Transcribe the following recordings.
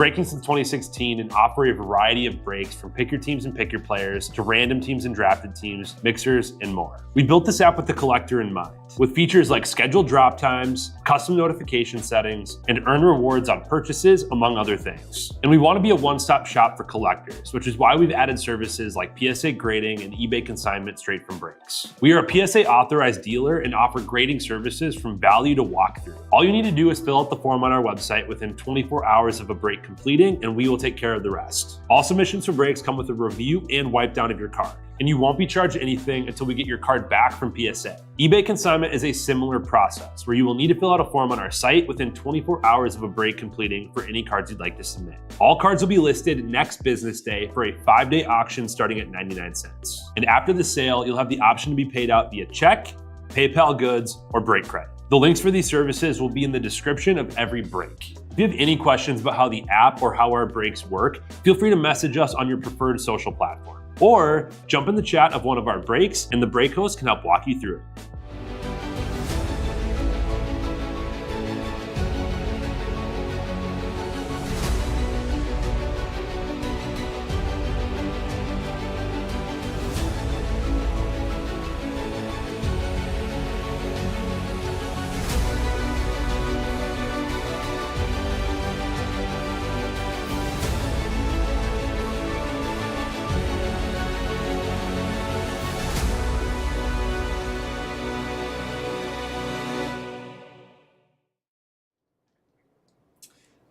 Braking since 2016 and offer a variety of brakes from pick your teams and pick your players to random teams and drafted teams, mixers, and more. We built this app with the collector in mind, with features like scheduled drop times, custom notification settings, and earn rewards on purchases, among other things. And we want to be a one-stop shop for collectors, which is why we've added services like PSA grading and eBay consignment straight from Brakes. We are a PSA authorized dealer and offer grading services from value to walkthrough. All you need to do is fill out the form on our website within 24 hours of a break completing, and we will take care of the rest. All submissions for Brakes come with a review and wipe down of your card, and you won't be charged anything until we get your card back from PSA. eBay consignment is a similar process where you will need to fill out a form on our site within 24 hours of a break completing for any cards you'd like to submit. All cards will be listed next business day for a 5-day auction starting at 99 cents. And after the sale, you'll have the option to be paid out via check, PayPal goods, or break credit. The links for these services will be in the description of every break. If you have any questions about how the app or how our breaks work, feel free to message us on your preferred social platform. Or jump in the chat of one of our breaks and the break host can help walk you through it.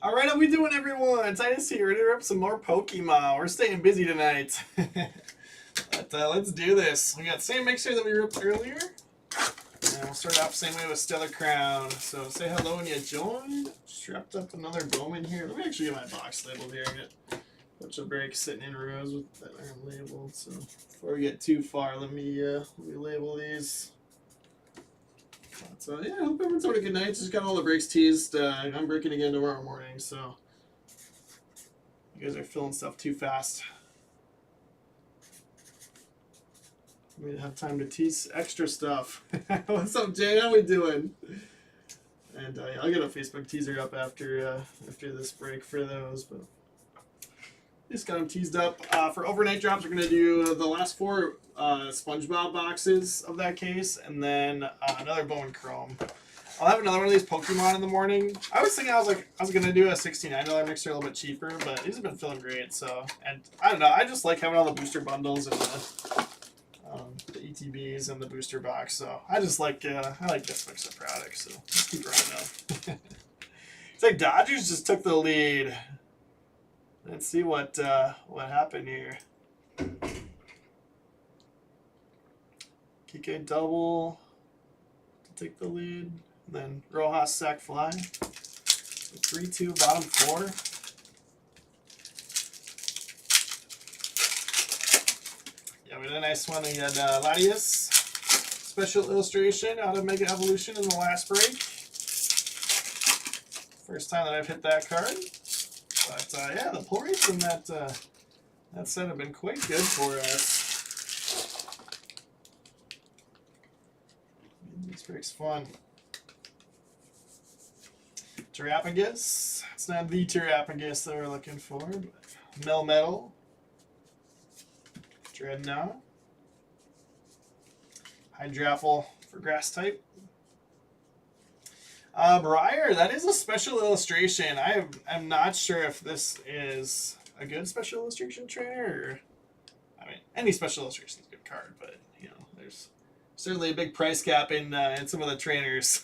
All right, how we doing, everyone? Titus here, ready to rip some more Pokemon. We're staying busy tonight. But let's do this. We got the same mixer that we ripped earlier. And we'll start off the same way with Stellar Crown. So say hello when you joined. Strapped up another Bowman here. Let me actually get my box labeled here. I got a bunch of breaks sitting in rows that aren't labeled. So before we get too far, let me label these. So yeah, I hope everyone's having a good night. Just got all the breaks teased. I'm breaking again tomorrow morning, so you guys are filling stuff too fast. We didn't have time to tease extra stuff. What's up, Jay? How we doing? And yeah, I'll get a Facebook teaser up after this break for those. But just got them teased up. For overnight drops, we're gonna do the last 4 SpongeBob boxes of that case, and then another Bone Chrome. I'll have another one of these Pokemon in the morning. I was thinking I was gonna do a $69 mixer a little bit cheaper, but these have been feeling great. So, and I don't know, I just like having all the booster bundles and the ETBs and the booster box. So I just like I like this mix of products. So let's keep running up. It's like Dodgers just took the lead. Let's see what happened here. Kike double to take the lead. And then Rojas sack fly. 3-2 bottom 4. Yeah, we had a nice one. We had Latias special illustration out of Mega Evolution in the last break. First time that I've hit that card. But yeah, the pull rates in that set have been quite good for us. This break's fun. Terrapagus. It's not the Terrapagus that we're looking for, but Melmetal. Dreadnought. Hydraffle for grass type. Briar, that is a special illustration. I'm not sure if this is a good special illustration trainer. Or, I mean, any special illustration is a good card, but you know, there's certainly a big price gap in some of the trainers.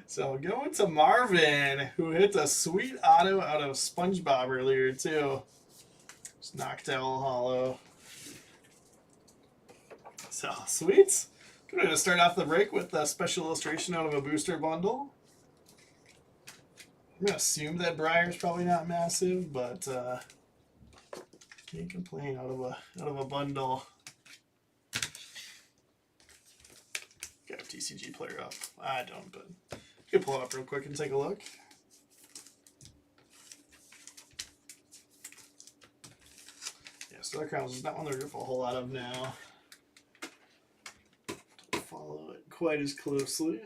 So going to Marvin, who hit a sweet auto out of SpongeBob earlier too. Just knocked out hollow. So sweet. I'm going to start off the break with a special illustration out of a booster bundle. I'm going to assume that Briar's probably not massive, but can't complain out of a bundle. Got a TCG player up. I don't, but you can pull it up real quick and take a look. Yeah, Stellar Crowns is not one there's a whole lot of now. Follow quite as closely.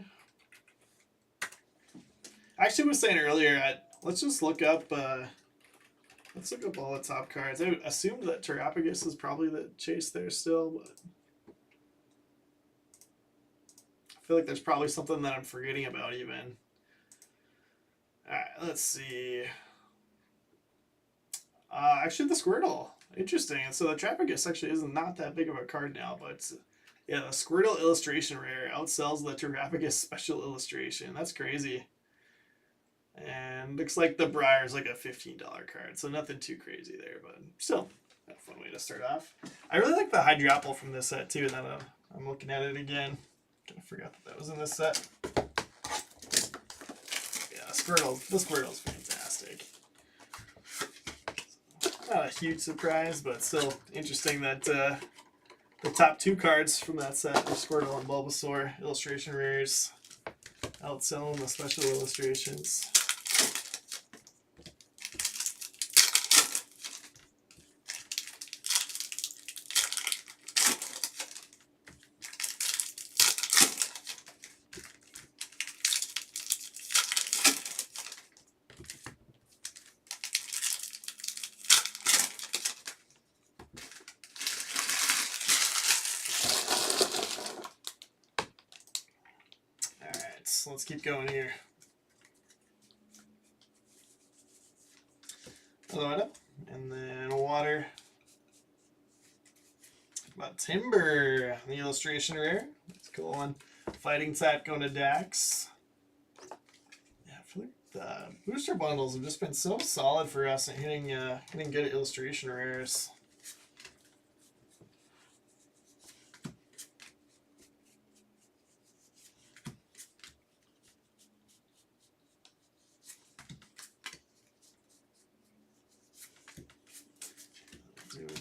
I actually was saying earlier, let's just look up. Let's look up all the top cards. I assumed that Terrapagus is probably the chase there still, but I feel like there's probably something that I'm forgetting about even. Alright, let's see. Actually, the Squirtle. Interesting. So the Terrapagus actually is not that big of a card now, but yeah, the Squirtle illustration rare outsells the Terrapagus special illustration. That's crazy. And looks like the Briar's like a $15 card, so nothing too crazy there, but still a fun way to start off. I really like the Hydropple from this set too. Now that I'm looking at it again, kind of forgot that was in this set. Yeah, the Squirtle's fantastic. Not a huge surprise, but still interesting that the top 2 cards from that set are Squirtle and Bulbasaur illustration rares, outselling the special illustrations. Let's keep going here. Aloida, and then water. About Timber, the illustration rare. That's a cool one. Fighting Tat going to Dax. Yeah, I feel like the booster bundles have just been so solid for us at hitting good illustration rares.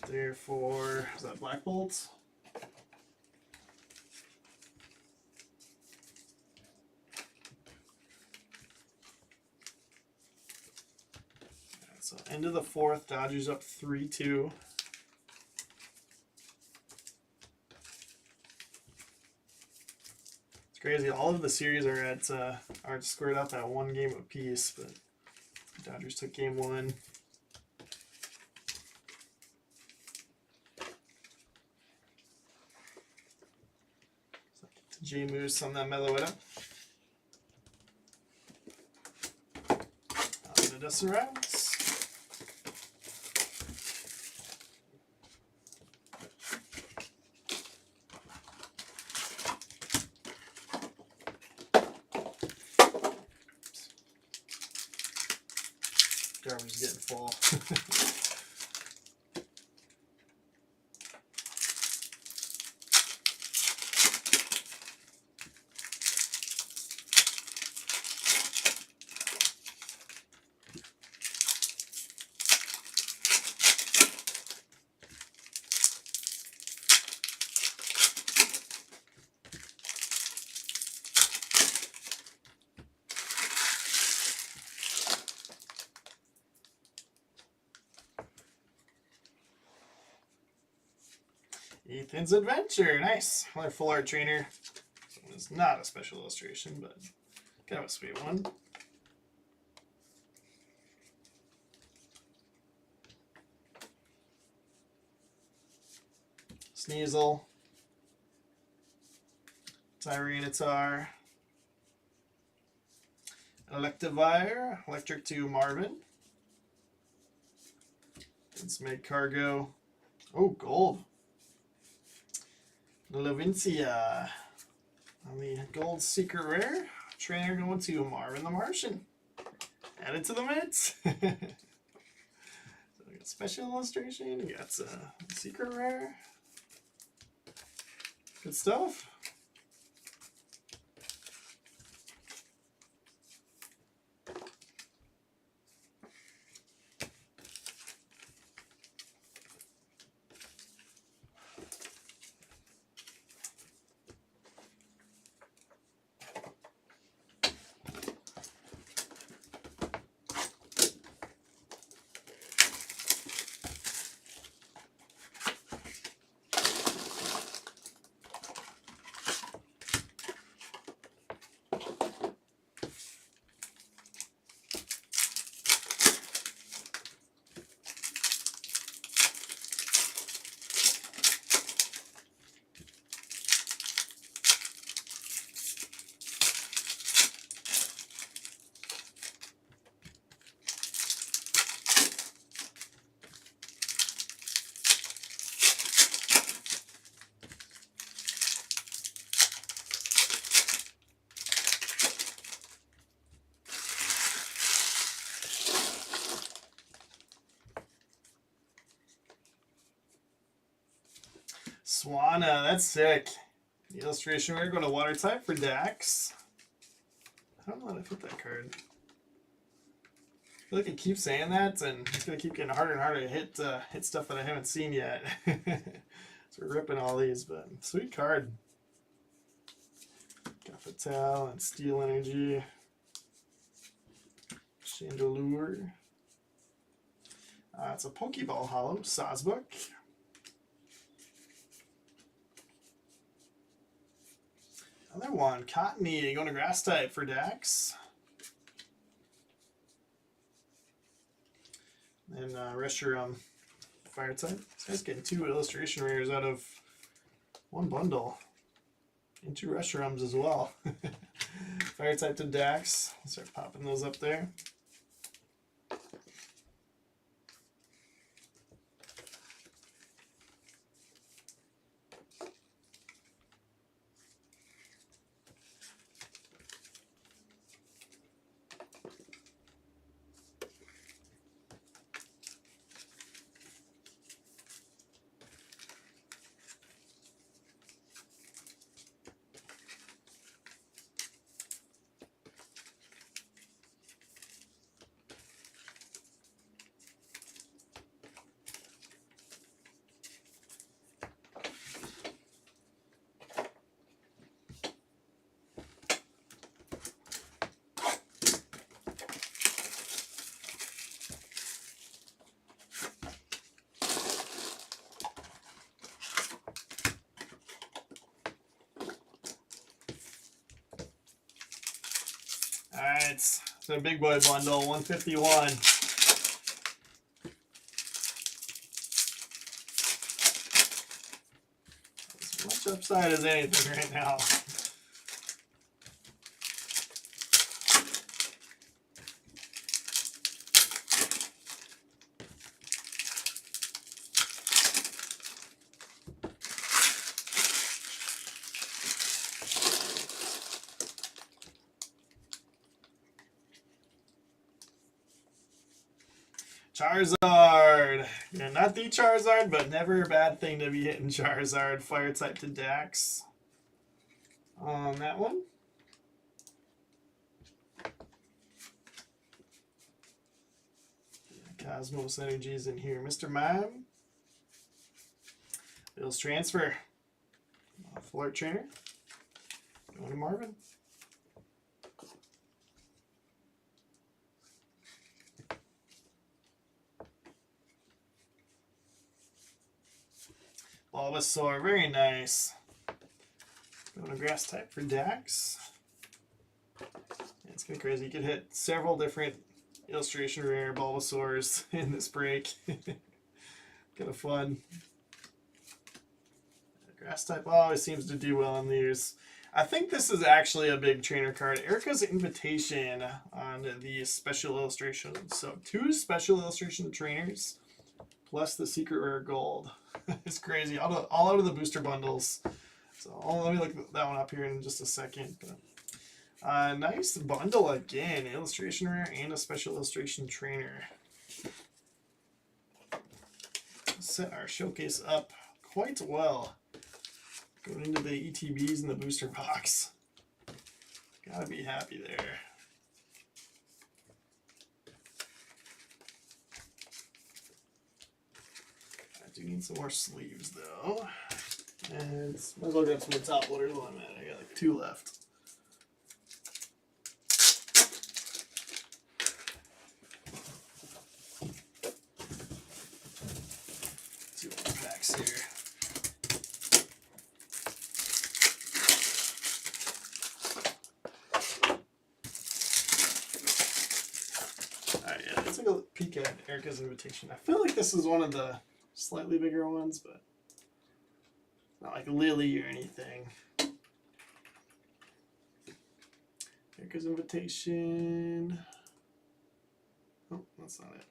There for, is that Black Bolt? So end of the 4th, Dodgers up 3-2. It's crazy. All of the series are squared up at 1 game apiece, but Dodgers took game 1. J-Moose on that Meloetta. On the Dustin Rounds. Garbage getting full. Ethan's Adventure, nice. Another full art trainer. It's not a special illustration, but kind of a sweet one. Sneasel, Tyranitar, Electivire, Electric to Marvin. Let's make Cargo. Oh, gold. Lavincia on the gold secret rare. Trainer going to Marvin the Martian. Added to the mitts. So we got special illustration. We got secret rare. Good stuff. Swana, that's sick. The illustration, we're going to water type for Dax. I don't know how to fit that card. I feel like I keep saying that, and it's going to keep getting harder and harder to hit stuff that I haven't seen yet. So we're ripping all these, but sweet card. Got Fatal and Steel Energy. Chandelure. It's a Pokeball Hollow, Sawsbuck. Another one, Cottony, going to Grass type for Dax. And Reshiram, Fire type. This guy's getting 2 illustration rares out of 1 bundle. And 2 Reshirams as well. Fire type to Dax. Start popping those up there. Alright, so big boy bundle, 151. As much upside as anything right now. Charizard. Yeah, not the Charizard, but never a bad thing to be hitting Charizard. Fire type to Dax. On that one. Cosmos Energies in here. Mr. Mime. Bill's Transfer. Flirt Trainer. Going to Marvin. Bulbasaur, very nice. Going to Grass type for Dax. It's kind of crazy. You could hit several different illustration rare Bulbasaurs in this break. Kind of fun. Grass type always seems to do well in these. I think this is actually a big trainer card. Erica's Invitation on the special illustration. So 2 special illustration trainers plus the secret rare gold. It's crazy. All out of the booster bundles. So let me look that one up here in just a second. But, nice bundle again. Illustration rare and a special illustration trainer. Set our showcase up quite well. Going into the ETBs in the booster box. Gotta be happy there. I do need some more sleeves though. And might as well grab some of the top loaders while I'm at it. I got like 2 left. Let's see what the packs here. Alright, yeah, let's take a peek at Erica's Invitation. I feel like this is one of the slightly bigger ones, but not like Lily or anything. Erica's Invitation. Oh, that's not it.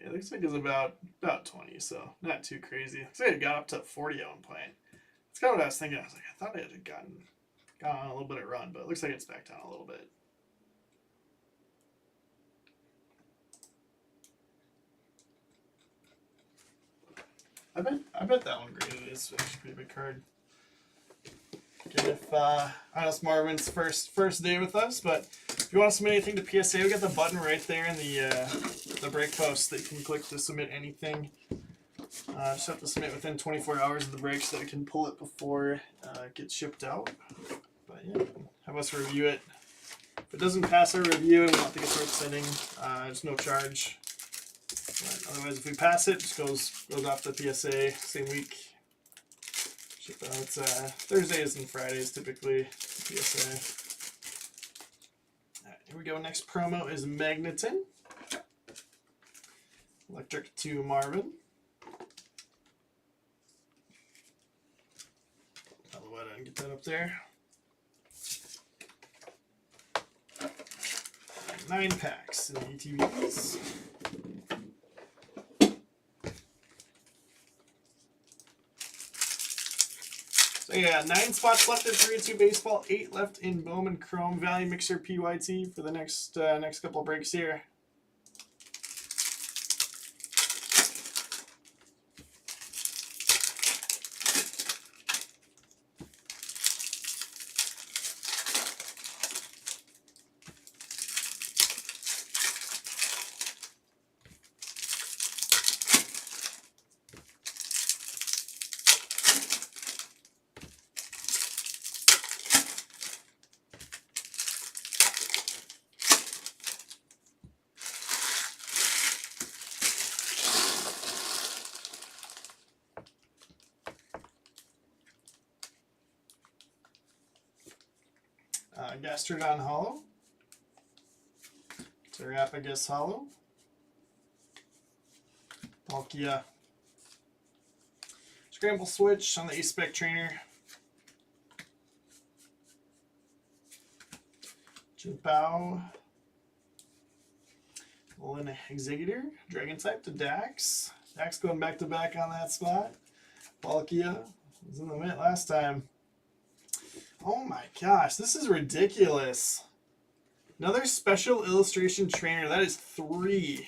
It looks like it's about 20, so not too crazy. Looks like it got up to 40 at one point. That's kind of what I was thinking. I was like, I thought it had gone on a little bit of run, but it looks like it's back down a little bit. I bet that one graded is actually a pretty big card. Again, if Honest Marvin's first day with us, but if you want to submit anything to PSA, we got the button right there in the break post that you can click to submit anything. Just have to submit within 24 hours of the break so that we can pull it before it gets shipped out. But yeah, have us review it. If it doesn't pass our review and we don't think it's worth sending, there's no charge. But otherwise, if we pass it, it just goes off the PSA same week. Ship out Thursdays and Fridays typically. PSA. Alright, here we go. Next promo is Magneton. Electric to Marvin. Alouette and get that up there. 9 packs in the ETBs. So yeah, 9 spots left in 3-2 baseball, 8 left in Bowman Chrome Value Mixer PYT for the next couple of breaks here. Gastrodon Hollow, Terrapagus Hollow, Palkia, Scramble Switch on the A-Spec Trainer, Jinpao, Lin Executor, Dragon type to Dax. Dax going back to back on that spot. Palkia was in the mint last time. Oh my gosh, this is ridiculous. Another special illustration trainer. That is 3.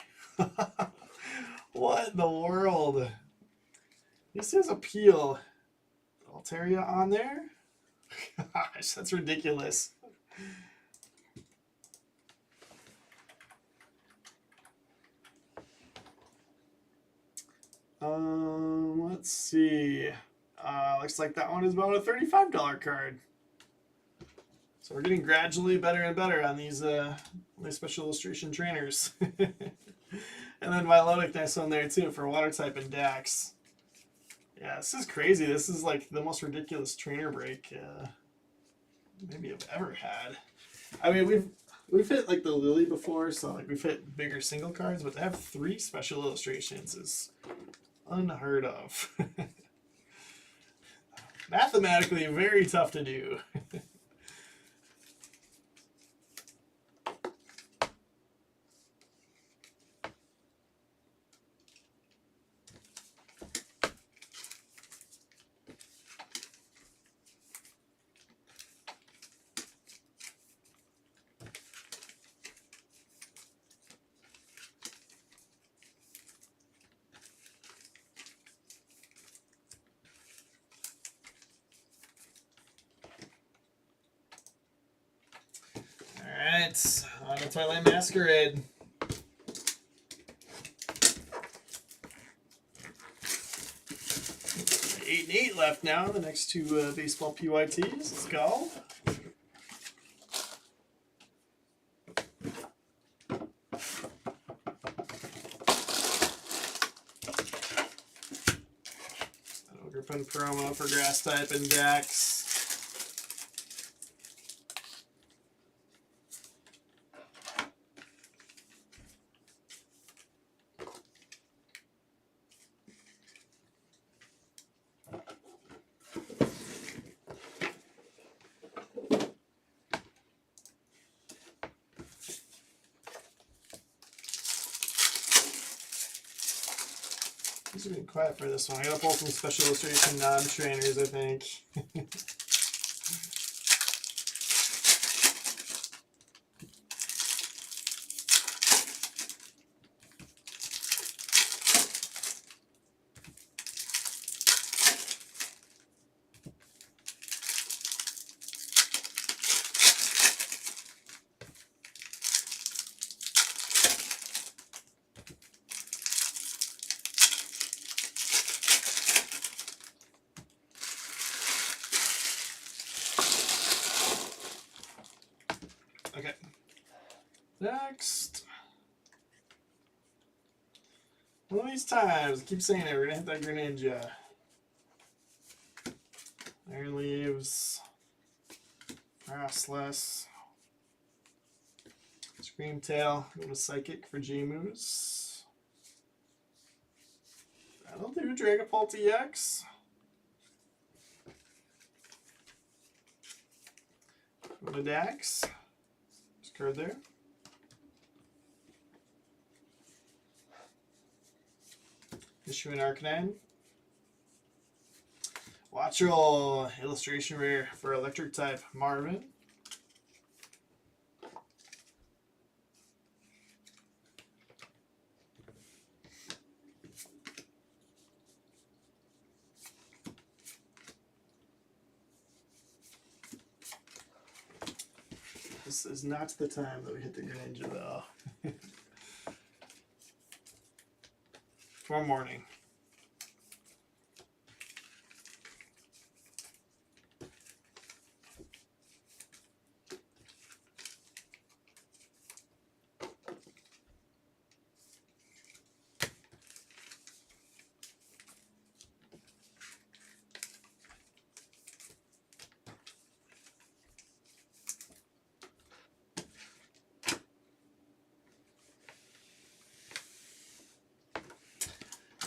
What in the world? This is Appeal. Altaria on there? Gosh, that's ridiculous. Let's see. Looks like that one is about a $35 card. So we're getting gradually better and better on these special illustration trainers. And then Milotic, nice one there too for Water type and Dax. Yeah, this is crazy. This is like the most ridiculous trainer break maybe I've ever had. I mean, we've hit like the Lily before, so like we've hit bigger single cards, but to have 3 special illustrations is unheard of. Mathematically very tough to do. On to Twilight Masquerade. Eight and 8 left now. The next 2 baseball PYTs. Let's go. Open promo for Grass type and Dax. He's been quiet for this one. I gotta pull some special illustration non-trainers, I think. Okay. Next. One of these times, I keep saying it, we're gonna hit that Greninja. Iron Leaves. Frostless. Screamtail. Go to Psychic for J-Moose. That'll do. Dragapult EX. Go to Dax. There's a card there. Issue an Arcanine. Watchel illustration rare for electric type Marvin. This is not the time that we hit the Greninja though. Tomorrow morning.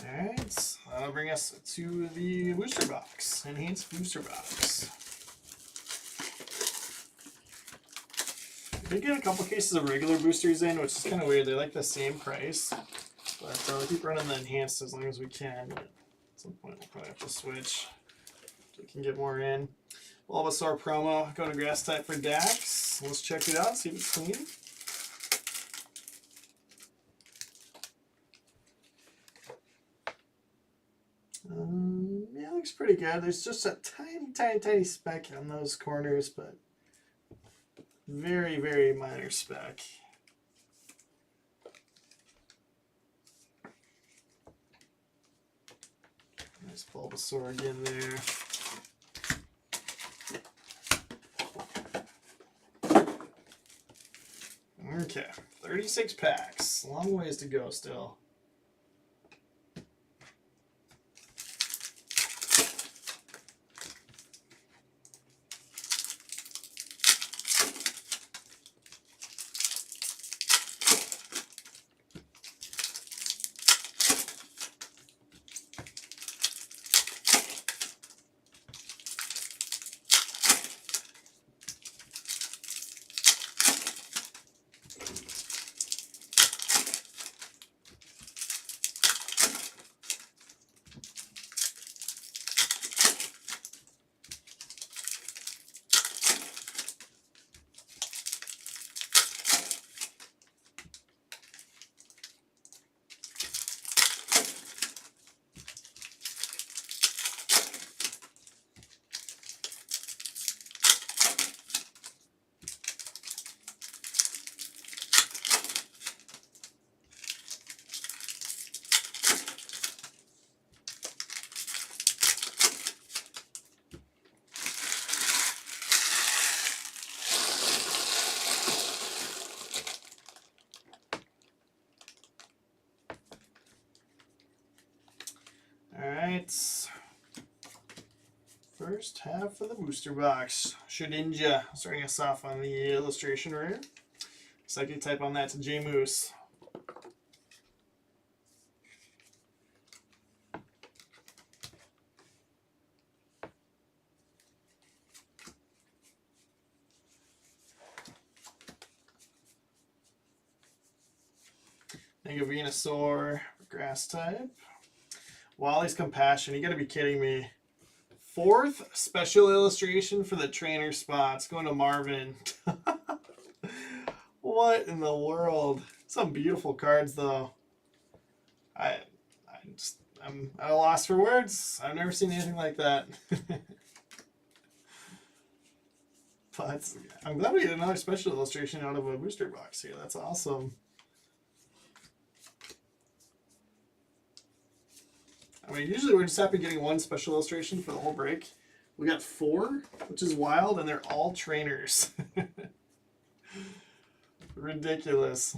Alright, that'll bring us to the booster box. Enhanced booster box. We did get a couple cases of regular boosters in, which is kind of weird. They're like the same price. But we'll keep running the enhanced as long as we can. But at some point we'll probably have to switch so we can get more in. Bulbasaur promo, go to grass type for Dax. Let's check it out, see if it's clean. Yeah, it looks pretty good. There's just a tiny speck on those corners, but very, very minor speck. Nice Bulbasaur again there. Okay, 36 packs. Long ways to go still. Alright, first half of the booster box. Shedinja starting us off on the illustration rare. Psychic type on that to J-Moose. Mega Venusaur, grass type. Wally's Compassion. You got to be kidding me. 4th special illustration for the trainer spots. Going to Marvin. What in the world? Some beautiful cards, though. I'm at a loss for words. I've never seen anything like that. But I'm glad we get another special illustration out of a booster box here. That's awesome. I mean, usually we're just happy getting 1 special illustration for the whole break. We got 4, which is wild, and they're all trainers. Ridiculous.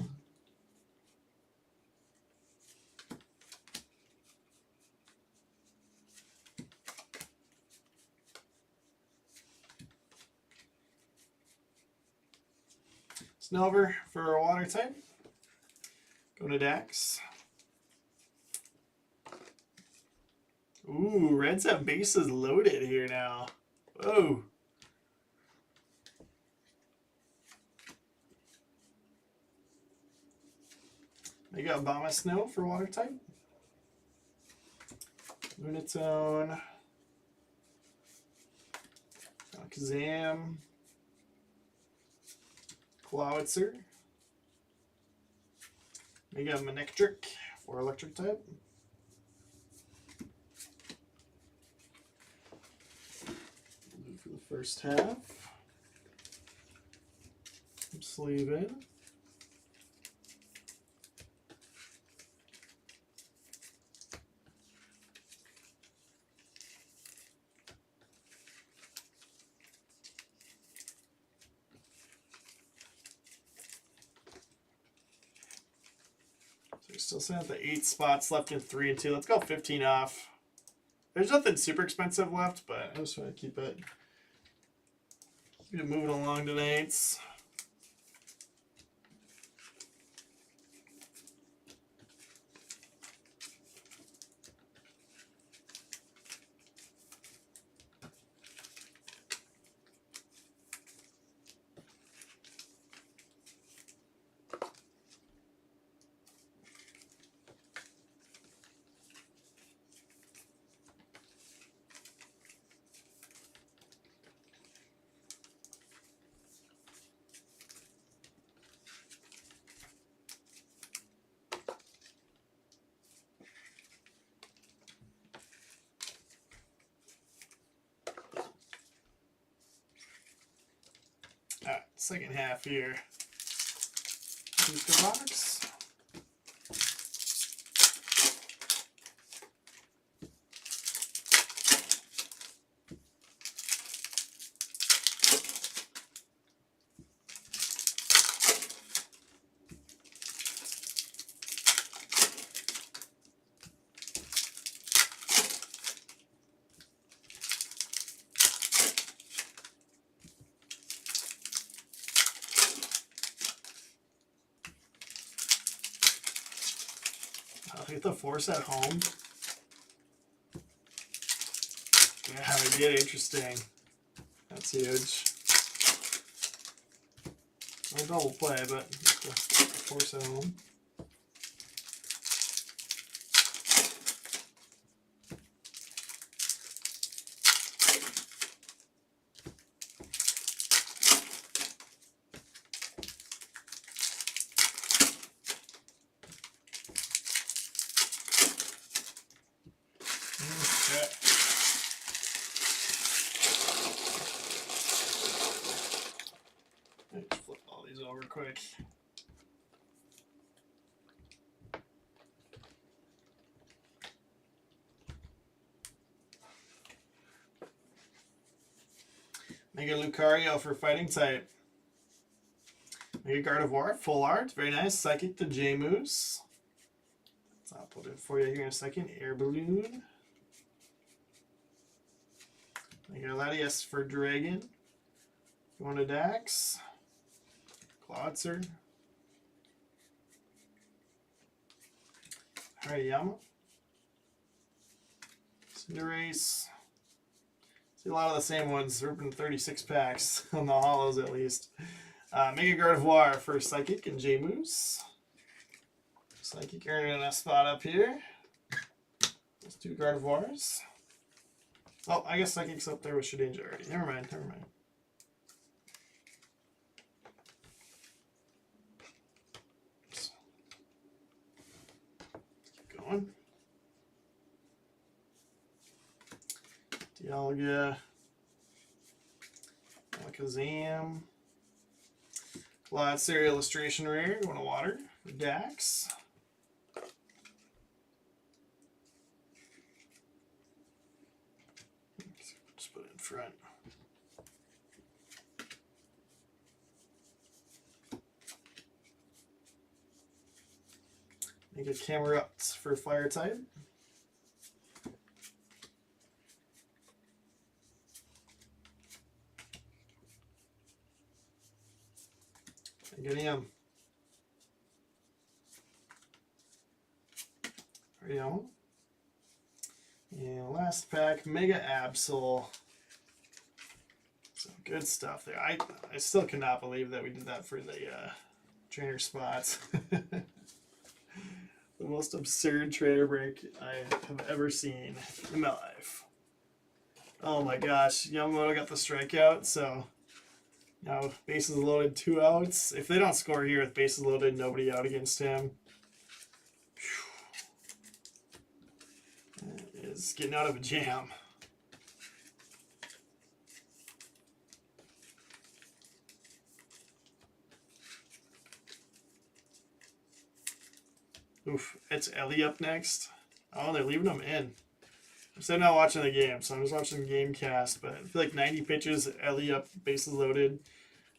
Snover for a water type. Go to Dax. Ooh, Reds have bases loaded here now. Whoa. They got Obama Snow for water type. Lunatone. Kazam. Clawitzer. They got Manectric for electric type. For the first half. Sleeve in. So we're still sitting at the 8 spots left in 3 and 2. Let's go 15 off. There's nothing super expensive left, but I just want to keep it moving along tonight. Alright, second half here. Booster box. Get the force at home. Yeah, we did. Interesting. That's huge. No double play, but the force at home. Let's flip all these over quick. Mega Lucario for fighting type. Mega Gardevoir, full art, very nice. Psychic to J-Moose. I'll put it for you here in a second. Air Balloon. Mega Latias for Dragon. Going to Dax. Clawitzer. Hariyama. Cinderace. See a lot of the same ones. Ripping 36 packs on the hollows at least. Mega Gardevoir for Psychic and J-Moose. Psychic earning a spot up here. Let's do Gardevoirs. Oh, I guess Psychic's up there with Shedinja already. Never mind, never mind. Keep going. Dialga. Alakazam. Clodsir Illustration Rare, going to water. Dax. Just put it in front. Make a Camerupt for Fire type. Meganium. There you go. And last pack, Mega Absol. Some good stuff there. I still cannot believe that we did that for the trainer spots. The most absurd trainer break I have ever seen in my life. Oh my gosh, Yamamoto got the strikeout, so now bases loaded, 2 outs. If they don't score here with bases loaded, nobody out against him. That is getting out of a jam. Oof, it's Ellie up next. Oh, they're leaving him in. I'm not watching the game, so I'm just watching the game cast, but I feel like 90 pitches, Ellie up, bases loaded.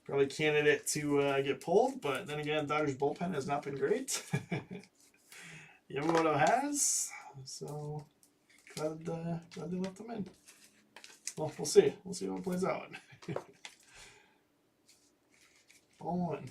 Probably candidate to get pulled, but then again, Dodgers bullpen has not been great. Yamamoto has, so glad they left him in. Well, we'll see. We'll see how it plays out. Ball one.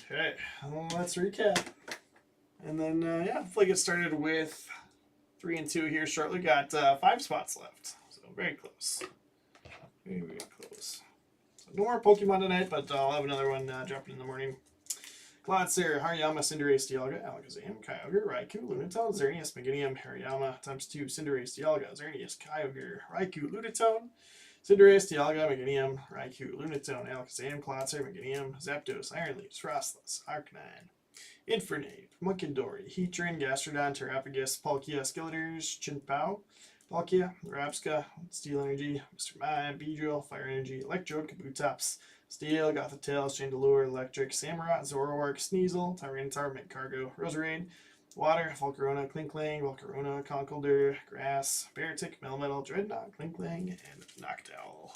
Okay, well, let's recap. And then, yeah, hopefully get started with 3 and 2 here shortly. Got 5 spots left, so very close. Very, very close. So no more Pokemon tonight, but I'll have another one dropping in the morning. Clodsir, Hariyama, Cinderace, Dialga, Alakazam, Kyogre, Raikou, Lunatone, Xerneas, Meganium, Hariyama, ×2, Cinderace, Dialga, Xerneas, Kyogre, Raikou, Lunatone, Cinderace, Dialga, Meganium, Raikou, Lunatone, Alakazam, Clodsir, Meganium, Zapdos, Iron Leaves, Frostless, Arcanine, Infernape, Munkidori, Heatran, Gastrodon, Terrapagus, Palkia, Skeletor's, Chinpao, Palkia, Rapska, Steel Energy, Mr. Mime, Beedrill, Fire Energy, Electrode, Kabutops, Steel, Gothitelle, Chandelure, Electric, Samurott, Zoroark, Sneasel, Tyranitar, Magcargo, Roserade, Water, Volcarona, Klinklang, Volcarona, Conkeldurr, Grass, Beartic, Melmetal, Dreadnought, Klinklang, and Noctowl.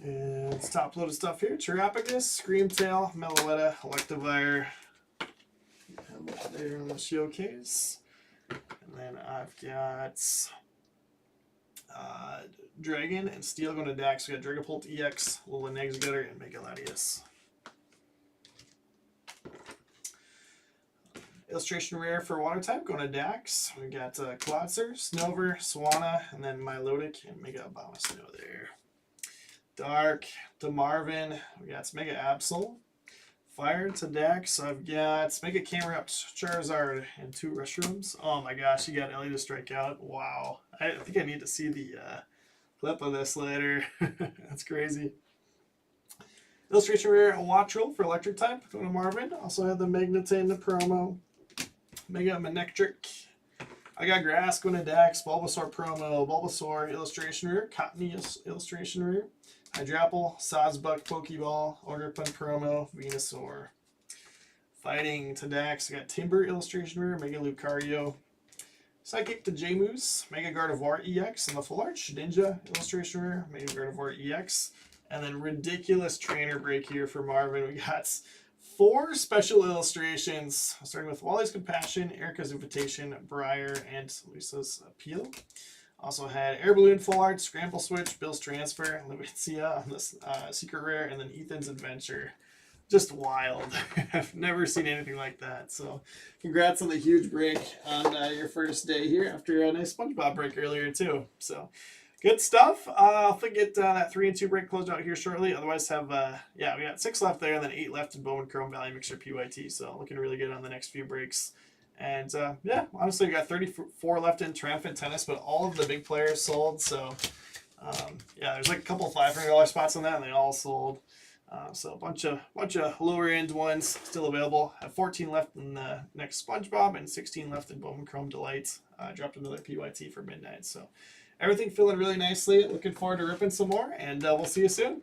And it's top loaded stuff here. Terrapagus, Screamtail, Meloetta, Electivire. There in the showcase. And then I've got Dragon and Steel going to Dax. We got Dragapult EX, Alolan Executor, and Mega Latias. Illustration Rare for Water type going to Dax. We got Clodsir, Snover, Swanna, and then Milotic and Mega Abomasnow there. Dark to Marvin. We got Mega Absol. Fire to Dax. I've got Mega Camerupt, Charizard, and 2 Reshrooms. Oh my gosh, you got Ellie to strike out. Wow. I think I need to see the clip of this later. That's crazy. Illustration Rare Wattrel for Electric type. Going to Marvin. Also had the Magneton promo. Mega Manectric. I got Grass going to Dax. Bulbasaur promo. Bulbasaur Illustration Rare. Cottony Illustration Rare. Hydrapple, Sazbuck, Pokeball, Orderpun promo, Venusaur. Fighting to Dax, I got Timber Illustration Rare, Mega Lucario. Psychic to J-Moose, Mega Gardevoir EX, and the Full Art Ninja Illustration Rare, Mega Gardevoir EX. And then ridiculous trainer break here for Marvin. We got 4 special illustrations, starting with Wally's Compassion, Erica's Invitation, Briar, and Lisa's Appeal. Also had Air Balloon Full Art, Scramble Switch, Bill's Transfer, Lucia on this Secret Rare, and then Ethan's Adventure. just wild. I've never seen anything like that. So congrats on the huge break on your first day here after a nice SpongeBob break earlier too. So good stuff. I'll get that 3 and 2 break closed out here shortly. Otherwise have, we got 6 left there and then 8 left in Bowman Chrome Valley Mixer PYT. So looking really good on the next few breaks. And honestly, we got 34 left in Triumphant Tennis, but all of the big players sold. So there's like a couple of $500 spots on that and they all sold. So a bunch of lower end ones still available. Have 14 left in the next SpongeBob and 16 left in Bowman Chrome Delights. Dropped another PYT for midnight. So everything feeling really nicely. Looking forward to ripping some more, and we'll see you soon.